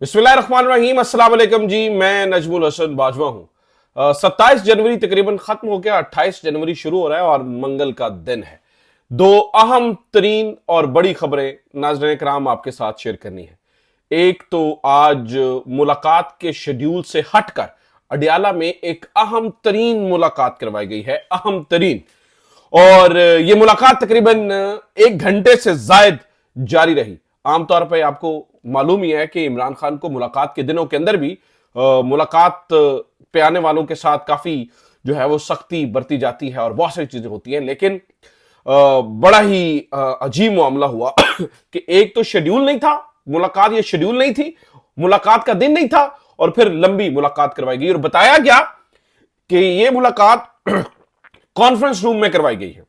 बिस्मिल्लाहिर्रहमानिर्रहीम, अस्सलाम वालेकुम जी। मैं नजमुल हसन बाजवा हूँ। 27 जनवरी तकरीबन खत्म हो गया, 28 जनवरी शुरू हो रहा है और मंगल का दिन है। दो अहम तरीन और बड़ी खबरें नाज़रीन कराम आपके साथ शेयर करनी है। एक तो आज मुलाकात के शेड्यूल से हटकर अडियाला में एक अहम तरीन मुलाकात करवाई गई है, अहम तरीन। और यह मुलाकात तकरीबन 1 घंटे से जायद जारी रही। आमतौर पर आपको मालूम ही है कि इमरान खान को मुलाकात के दिनों के अंदर भी मुलाकात पे आने वालों के साथ काफी जो है वो सख्ती बरती जाती है और बहुत सारी चीजें होती हैं, लेकिन बड़ा ही अजीब मामला हुआ कि एक तो शेड्यूल नहीं था मुलाकात, ये शेड्यूल नहीं थी, मुलाकात का दिन नहीं था, और फिर लंबी मुलाकात करवाई गई और बताया गया कि यह मुलाकात कॉन्फ्रेंस रूम में करवाई गई है।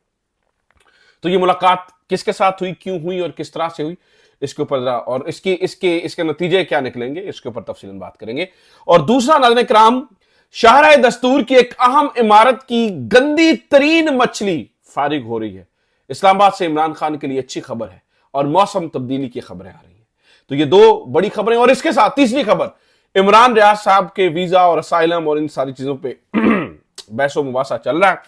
तो ये मुलाकात किसके साथ हुई, क्यों हुई और किस तरह से हुई, इसके ऊपर और इसके इसके इसके नतीजे क्या निकलेंगे, इसके ऊपर तफसीलन बात करेंगे। और दूसरा नाज़रीन किराम, शाहराह दस्तूर की एक अहम इमारत की गंदी तरीन मछली फारिग हो रही है। इस्लामाबाद से इमरान खान के लिए अच्छी खबर है और मौसम तब्दीली की खबरें आ रही हैं। तो ये दो बड़ी खबरें, और इसके साथ तीसरी खबर, इमरान रियाज साहब के वीजा और असाइलम और इन सारी चीजों पर बहसो मुबासा चल रहा है,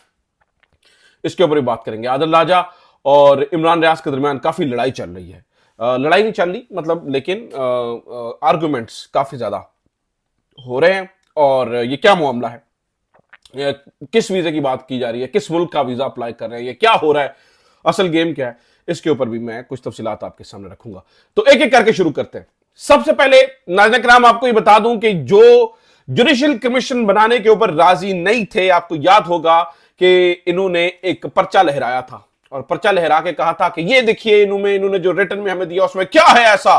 इसके ऊपर भी बात करेंगे। आदिल राजा और इमरान रियाज के दरमियान काफी लड़ाई चल रही है। लड़ाई नहीं चल रही मतलब, लेकिन आर्गुमेंट्स काफी ज्यादा हो रहे हैं। और ये क्या मामला है, किस वीजे की बात की जा रही है, किस मुल्क का वीजा अप्लाई कर रहे हैं, ये क्या हो रहा है, असल गेम क्या है, इसके ऊपर भी मैं कुछ तफसीलात आपके सामने रखूंगा। तो एक एक करके शुरू करते हैं। सबसे पहले नाज़रीन किराम आपको ये बता दूं कि जो जुडिशियल कमीशन बनाने के ऊपर राजी नहीं थे, आपको याद होगा कि इन्होंने एक पर्चा लहराया था और पर्चा लहरा के कहा था कि ये देखिए इन्होंने जो रिटर्न में हमें दिया उसमें क्या है ऐसा,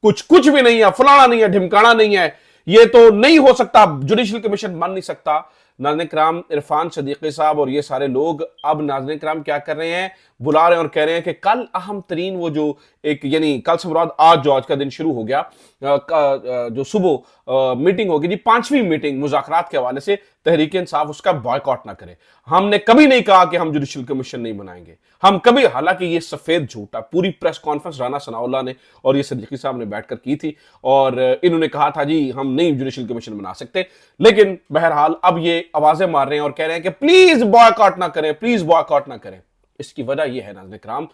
कुछ भी नहीं है, फलाना नहीं है, ढिमकाना नहीं है, ये तो नहीं हो सकता, जुडिशियल कमीशन बन नहीं सकता। नाज़रीन किराम, इरफान सदीकी साहब और ये सारे लोग अब नाज़रीन किराम क्या कर रहे हैं, बुला रहे हैं और कह रहे हैं कि कल अहम तरीन वो जो एक, यानी कल से मुराद आज का दिन शुरू हो गया, जो सुबह मीटिंग होगी जी, 5वीं मीटिंग मुज़ाकरात के हवाले से तहरीक इंसाफ, उसका बॉयकॉट ना करे। हमने कभी नहीं कहा कि हम जुडिशियल कमीशन नहीं बनाएंगे, हम कभी, हालांकि ये सफेद झूठा, पूरी प्रेस कॉन्फ्रेंस राना सनाउल्लाह ने और ये सदीकी साहब ने बैठकर की थी और इन्होंने कहा था जी हम नहीं जुडिशियल कमीशन बना सकते, लेकिन बहरहाल अब ये आवाजें मार रहे हैं और कह रहे हैं कि प्लीज बॉयकॉट ना करें, प्लीज बॉयकॉट ना करें। इसकी वजह यह है नाज़रीन किराम,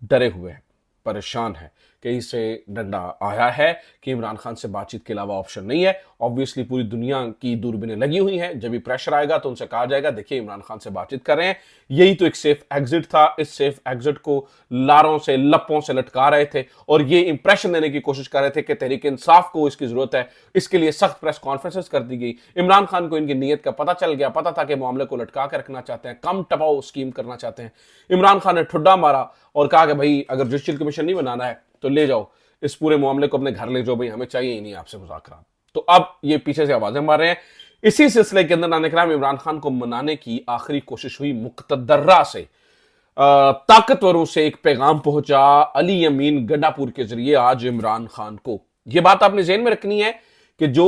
डरे हुए हैं, परेशान है, कहीं से डंडा आया है कि इमरान खान से बातचीत के अलावा ऑप्शन नहीं है। ऑब्वियसली पूरी दुनिया की दूरबीनें लगी हुई हैं, जब भी प्रेशर आएगा तो उनसे कहा जाएगा देखिए इमरान खान से बातचीत कर रहे हैं, यही तो एक सेफ एग्जिट था, इस सेफ एग्जिट को लारों से लप्पों से लटका रहे थे और ये इंप्रेशन देने की कोशिश कर रहे थे कि तहरीक इंसाफ को इसकी जरूरत है, इसके लिए सख्त प्रेस कॉन्फ्रेंसेस कर दी गई। इमरान खान को इनकी नीयत का पता चल गया, पता था कि मामले को लटका कर रखना चाहते हैं, कम टपाओ स्कीम करना चाहते हैं। इमरान खान ने ठुड्डा मारा और कहा कि भाई अगर जुडिशियल कमीशन नहीं बनाना है तो ले जाओ इस पूरे मामले को अपने घर ले जाओ, भाई हमें चाहिए ही नहीं आपसे मुज़ाकरा। तो अब ये पीछे से आवाजें मार रहे हैं। इसी सिलसिले के अंदर नाज़रीन किराम, इमरान खान को मनाने की आखिरी कोशिश हुई, मुक़्तदर्रा से, ताकतवरों से एक पैगाम पहुंचा अली यमीन गंडापुर के जरिए आज इमरान खान को। यह बात आपने ज़हन में रखनी है कि जो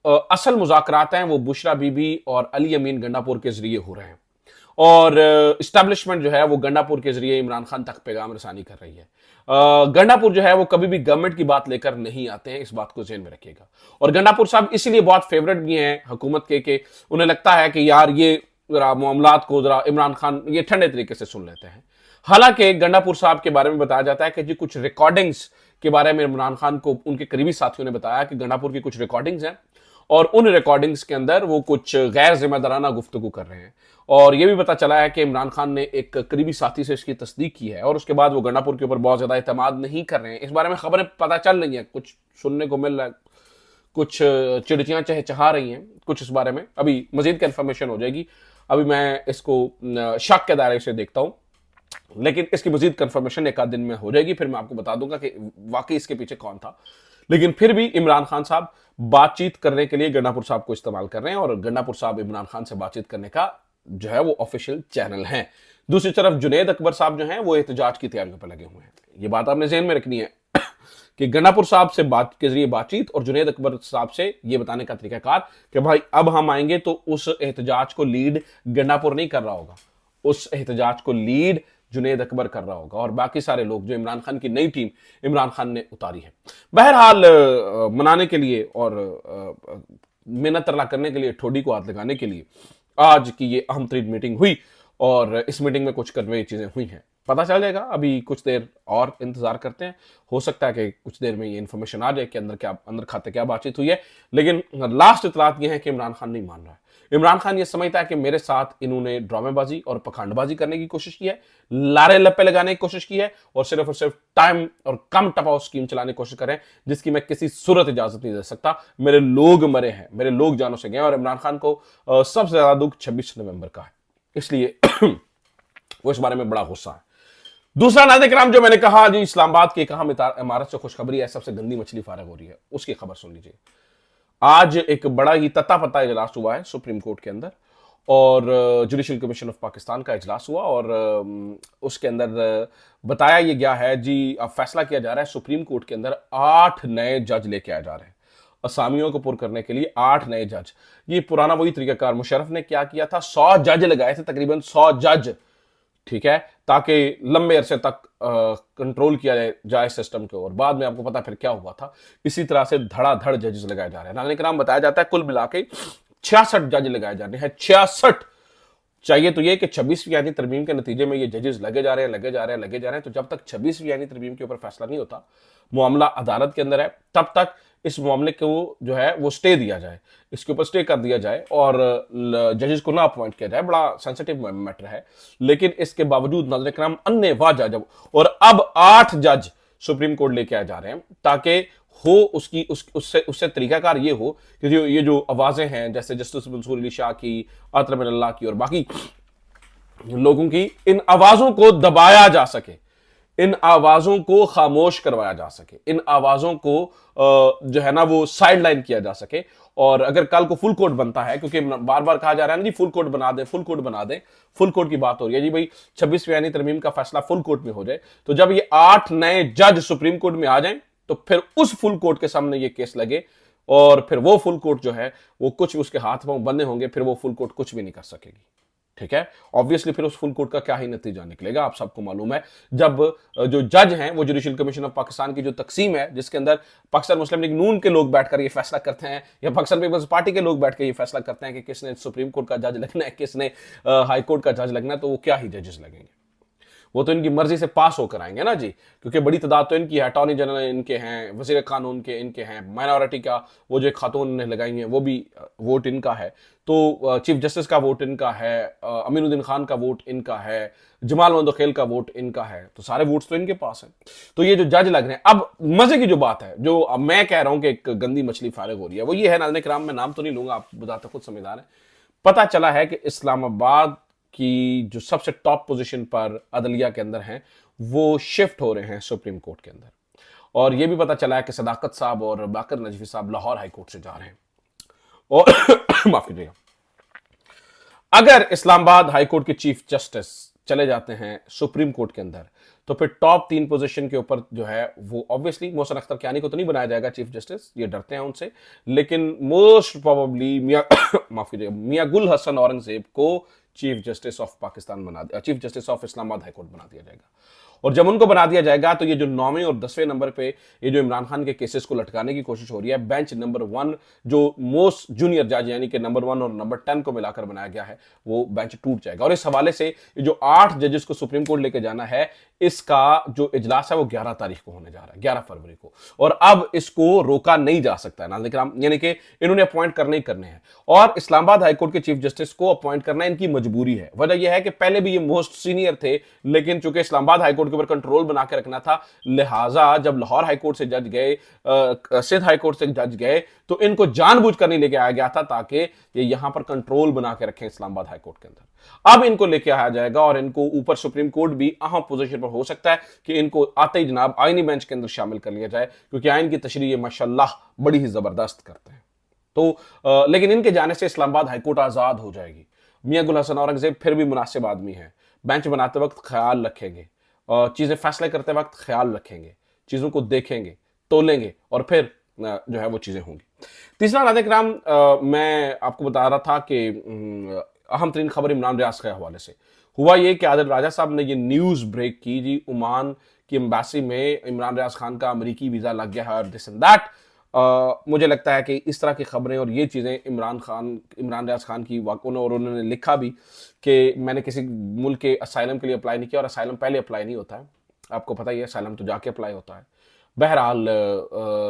असल मुज़ाकरात हैं वो बुशरा बीबी और अली यमीन गंडापुर के जरिए हो रहे हैं और इस्टेब्लिशमेंट जो है वो गंडापुर के जरिए इमरान खान तक पैगाम रसानी कर रही है। गंडापुर जो है वो कभी भी गवर्नमेंट की बात लेकर नहीं आते हैं, इस बात को ज़हन में रखिएगा। और गंडापुर साहब इसीलिए बहुत फेवरेट भी हैं हुकूमत के, उन्हें लगता है कि यार ये जरा मामलात को जरा इमरान खान ये ठंडे तरीके से सुन लेते हैं। हालांकि गंडापुर साहब के बारे में बताया जाता है कि जी कुछ रिकॉर्डिंग्स के बारे में इमरान खान को उनके करीबी साथियों ने बताया कि गंडापुर की कुछ रिकॉर्डिंग्स हैं और उन रिकॉर्डिंग्स के अंदर वो कुछ गैर जिम्मेदाराना गुफ्तगू कर रहे हैं। और यह भी पता चला है कि इमरान खान ने एक करीबी साथी से इसकी तस्दीक की है और उसके बाद वो गंडापुर के ऊपर बहुत ज्यादा एतमाद नहीं कर रहे हैं। इस बारे में खबरें पता चल रही हैं, कुछ सुनने को मिल रहा है, कुछ चिड़चियां चहचहा रही हैं, कुछ इस बारे में अभी मजीद कंफर्मेशन हो जाएगी। अभी मैं इसको शक के दायरे से देखता हूं, लेकिन इसकी मजीद कंफर्मेशन एक आध दिन में हो जाएगी, फिर मैं आपको बता दूंगा कि वाकई इसके पीछे कौन था। लेकिन फिर भी इमरान खान साहब बातचीत करने के लिए गंडापुर साहब को इस्तेमाल कर रहे हैं और गंडापुर साहब इमरान खान से बातचीत करने का जो है वो ऑफिशियल चैनल है। दूसरी तरफ जुनेद अकबर साहब जो हैं वो एहतजाज की तैयारियों पर लगे हुए हैं। ये बात आपने ज़हन में रखनी है कि गंडापुर साहब से बात के जरिए बातचीत और जुनेद अकबर साहब से ये बताने का तरीकाकार कि भाई अब हम आएंगे तो उस एहतजाज को लीड गंडापुर नहीं कर रहा होगा, उस एहतजाज को लीड जुनेद अकबर कर रहा होगा और बाकी सारे लोग जो इमरान खान की नई टीम इमरान खान ने उतारी है। बहरहाल मनाने के लिए और मेहनत तरला करने के लिए, ठोडी को हाथ लगाने के लिए आज की ये अहम तरीन मीटिंग हुई और इस मीटिंग में कुछ करने चीजें हुई हैं। पता चल जाएगा, अभी कुछ देर और इंतजार करते हैं। हो सकता है कि कुछ देर में ये इन्फॉर्मेशन आ जाए कि अंदर खाते क्या बातचीत हुई है। लेकिन लास्ट इतलात ये है कि इमरान खान नहीं मान रहा है। इमरान खान ये समझता है कि मेरे साथ इन्होंने ड्रामेबाजी और पखंडबाजी करने की कोशिश की है, लारे लप्पे लगाने की कोशिश की है और सिर्फ टाइम और कम टपाओ स्कीम चलाने की कोशिश कर रहे हैं, जिसकी मैं किसी सूरत इजाजत नहीं दे सकता। मेरे लोग मरे हैं, मेरे लोग जानों से गए और इमरान खान को सबसे ज्यादा दुख 26 नवंबर का है, इसलिए वो इस बारे में बड़ा गुस्सा है। दूसरा नाज़रीन जो मैंने कहा जी, इस्लामाबाद की कहा इमारत से खुशखबरी है, सबसे गंदी मछली फारग हो रही है, उसकी खबर सुन लीजिए। आज एक बड़ा ही तता पता इजलास हुआ है सुप्रीम कोर्ट के अंदर और जुडिशल कमीशन ऑफ पाकिस्तान का इजलास हुआ और उसके अंदर बताया ये गया है जी, अब फैसला किया जा रहा है सुप्रीम कोर्ट के अंदर 8 नए जज लेके आए जा रहे हैं, असामियों को पुर करने के लिए 8 नए जज। ये पुराना वही तरीकाकार मुशर्रफ ने क्या किया था, 100 जज लगाए थे, तकरीबन 100 जज, ठीक है, ताकि लंबे अरसे तक कंट्रोल किया जाए सिस्टम को। और बाद में आपको पता फिर क्या हुआ था, इसी तरह से धड़ाधड़ जजेस लगाए जा रहे हैं। नाज़रीन बताया जाता है कुल मिला के 66 जज लगाए जा रहे हैं, 66। चाहिए तो ये कि 26वीं आईनी तरमीम के नतीजे में ये जजेस लगे जा रहे हैं। तो जब तक 26वीं आईनी तरमीम के ऊपर फैसला नहीं होता, मामला अदालत के अंदर है, तब तक इस मामले को जो है वो स्टे दिया जाए, इसके ऊपर स्टे कर दिया जाए और जजेस को ना अपॉइंट किया जाए। बड़ा सेंसिटिव मैटर है, लेकिन इसके बावजूद नाज़रीन अन्य वाह जज और अब 8 जज सुप्रीम कोर्ट लेके आए जा रहे हैं ताकि हो उससे तरीकाकार ये हो कि ये जो आवाजें हैं, जैसे जस्टिस मंसूर अली शाह की, आतर मिनल्लाह की और बाकी लोगों की, इन आवाजों को दबाया जा सके, इन आवाजों को खामोश करवाया जा सके, इन आवाजों को जो है ना वो साइडलाइन किया जा सके। और अगर कल को फुल कोर्ट बनता है, क्योंकि बार बार कहा जा रहा है ना जी फुल कोर्ट बना दे, फुल कोर्ट बना दे, फुल कोर्ट की बात हो रही है जी भाई, 26वीं आईनी तरमीम का फैसला फुल कोर्ट में हो जाए, तो जब ये 8 नए जज सुप्रीम कोर्ट में आ जाएं तो फिर उस फुल कोर्ट के सामने ये केस लगे और फिर वो फुल कोर्ट जो है वो कुछ उसके हाथ पांव बंधे होंगे, फिर वो फुल कोर्ट कुछ भी नहीं कर सकेगी, ठीक है। ऑब्वियसली फिर उस फुल कोर्ट का क्या ही नतीजा निकलेगा, आप सबको मालूम है। जब जो जज हैं वो जुडिशल कमीशन ऑफ पाकिस्तान की जो तकसीम है, जिसके अंदर पाकिस्तान मुस्लिम लीग नून के लोग बैठकर ये फैसला करते हैं या पाकिस्तान पीपल्स पार्टी के लोग बैठकर ये फैसला करते हैं कि किसने सुप्रीम कोर्ट का जज लगना है, किसने हाई कोर्ट का जज लगना है, तो वो क्या ही जजेस लगेंगे, वो तो इनकी मर्जी से पास होकर आएंगे ना जी, क्योंकि बड़ी तादाद तो इनकी है, अटॉर्नी जनरल इनके हैं, वजीर कानून के इनके हैं, माइनॉरिटी का वो जो खातून ने लगाई है वो भी वोट इनका है, तो चीफ जस्टिस का वोट इनका है, अमीनुद्दीन खान का वोट इनका है, जमाल मंदोखेल का वोट इनका है, तो सारे वोट्स तो इनके पास हैं। तो ये जो जज लग रहे हैं, अब मजे की जो बात है, जो अब मैं कह रहा हूं कि एक गंदी मछली फारिग हो रही है, वो ये है, नाज़रीन किराम मैं नाम तो नहीं लूंगा, आप बताते खुद समझदार हैं। पता चला है कि इस्लामाबाद की जो सबसे टॉप पोजीशन पर अदलिया के अंदर हैं वो शिफ्ट हो रहे हैं सुप्रीम कोर्ट के अंदर, और यह भी पता चला है कि सदाकत साहब और बाकर नजफी साहब लाहौर हाई कोर्ट से जा रहे हैं। और माफ कीजिएगा, अगर इस्लामाबाद हाई कोर्ट के चीफ जस्टिस चले जाते हैं सुप्रीम कोर्ट के अंदर, तो फिर टॉप 3 पोजीशन के ऊपर जो है वो ऑब्वियसली मोहसिन अख्तर कियानी को तो नहीं बनाया जाएगा चीफ जस्टिस, ये डरते हैं उनसे, लेकिन मोस्ट प्रोबेबली माफ कीजिएगा मियां गुल हसन औरंगजेब को chief justice of Pakistan chief justice of Islamabad high court बना दिया जाएगा। और जब उनको बना दिया जाएगा तो ये जो 9वें और 10वें नंबर पे ये जो इमरान खान के केसेस को लटकाने की कोशिश हो रही है, बेंच नंबर 1 जो मोस्ट जूनियर जज यानी कि नंबर 1 और नंबर 10 को मिलाकर बनाया गया है, वो बेंच टूट जाएगा। और इस हवाले से ये जो 8 जजेस को सुप्रीम कोर्ट लेके जाना है, इसका जो इजलास है वो 11 तारीख को होने जा रहा है, 11 फरवरी को, और अब इसको रोका नहीं जा सकता है नाज़रीन, यानी कि इन्होंने अपॉइंट करने ही करने हैं। और इस्लामाबाद हाईकोर्ट के चीफ जस्टिस को अपॉइंट करना इनकी मजबूरी है। वजह यह है कि पहले भी ये मोस्ट सीनियर थे, लेकिन चूंकि इस्लामाबाद हाईकोर्ट के ऊपर कंट्रोल बना के रखना था, लिहाजा जब लाहौर हाईकोर्ट से जज गए, सिंध हाईकोर्ट से जज गए, तो इनको जानबूझकर नहीं लेके आया गया था ताकि ये यहां पर कंट्रोल बना के रखें इस्लामाबाद हाईकोर्ट के अंदर। अब इनको लेके आया जाएगा और इनको ऊपर सुप्रीम कोर्ट भी अहम पोजीशन पर हो सकता है कि इनको आते ही जनाब आईनी बेंच के अंदर शामिल कर लिया जाए, क्योंकि आइन की तशरीह माशाल्लाह बड़ी ही जबरदस्त करते हैं। तो लेकिन इनके जाने से इस्लामाबाद हाईकोर्ट आजाद हो जाएगी। मियां गुल हसन औरंगजेब फिर भी मुनासिब आदमी है, बेंच बनाते वक्त ख्याल रखेंगे, चीजें फैसले करते वक्त ख्याल रखेंगे, चीजों को देखेंगे, तोलेंगे और फिर जो है वो चीजें होंगी। तीसरा नाज़रीन मैं आपको बता रहा था कि अहम तरीन खबर इमरान रियाज के हवाले से, हुआ ये कि आदिल राजा साहब ने ये न्यूज ब्रेक की जी, ओमान की एम्बेसी में इमरान रियाज खान का अमेरिकी वीजा लग गया है और दिस एंड दैट। मुझे लगता है कि इस तरह की खबरें और ये चीज़ें इमरान रियाज खान की वाकई, और उन्होंने लिखा भी कि मैंने किसी मुल्क के असाइलम के लिए अप्लाई नहीं किया, और असाइलम पहले अप्लाई नहीं होता है, आपको पता ही है, असाइलम तो जाके अप्लाई होता है। बहरहाल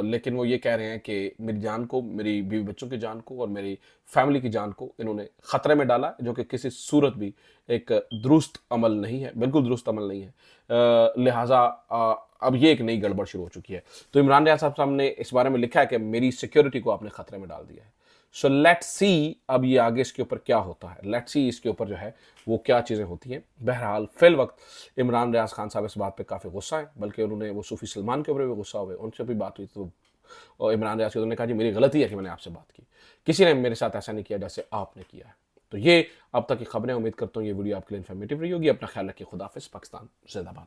लेकिन वो ये कह रहे हैं कि मेरी जान को, मेरी बीवी बच्चों की जान को और मेरी फैमिली की जान को इन्होंने खतरे में डाला, जो कि किसी सूरत भी एक दुरुस्त अमल नहीं है, बिल्कुल दुरुस्त अमल नहीं है। लिहाजा अब ये एक नई गड़बड़ शुरू हो चुकी है। तो इमरान रियाज साहब ने इस बारे में लिखा है कि मेरी सिक्योरिटी को आपने खतरे में डाल दिया है। सो लेट्स सी अब ये आगे इसके ऊपर क्या होता है, लेट्स सी इसके ऊपर जो है वो क्या चीज़ें होती हैं। बहरहाल फिल वक्त इमरान रियाज खान साहब इस बात पे काफ़ी गुस्सा है, बल्कि उन्होंने वो सूफी सलमान के ऊपर भी गुस्सा हुए, उनसे भी बात हुई तो और इमरान रियाज ने कहा जी मेरी गलती है कि मैंने आपसे बात की, किसी ने मेरे साथ ऐसा नहीं किया जैसे आपने किया है। तो ये अब तक की खबरें, उम्मीद करता हूँ ये वीडियो आपके लिए इन्फॉर्मेटिव रही होगी। अपना ख्याल रखिए, खुदा हाफिज़, पाकिस्तान जिंदाबाद।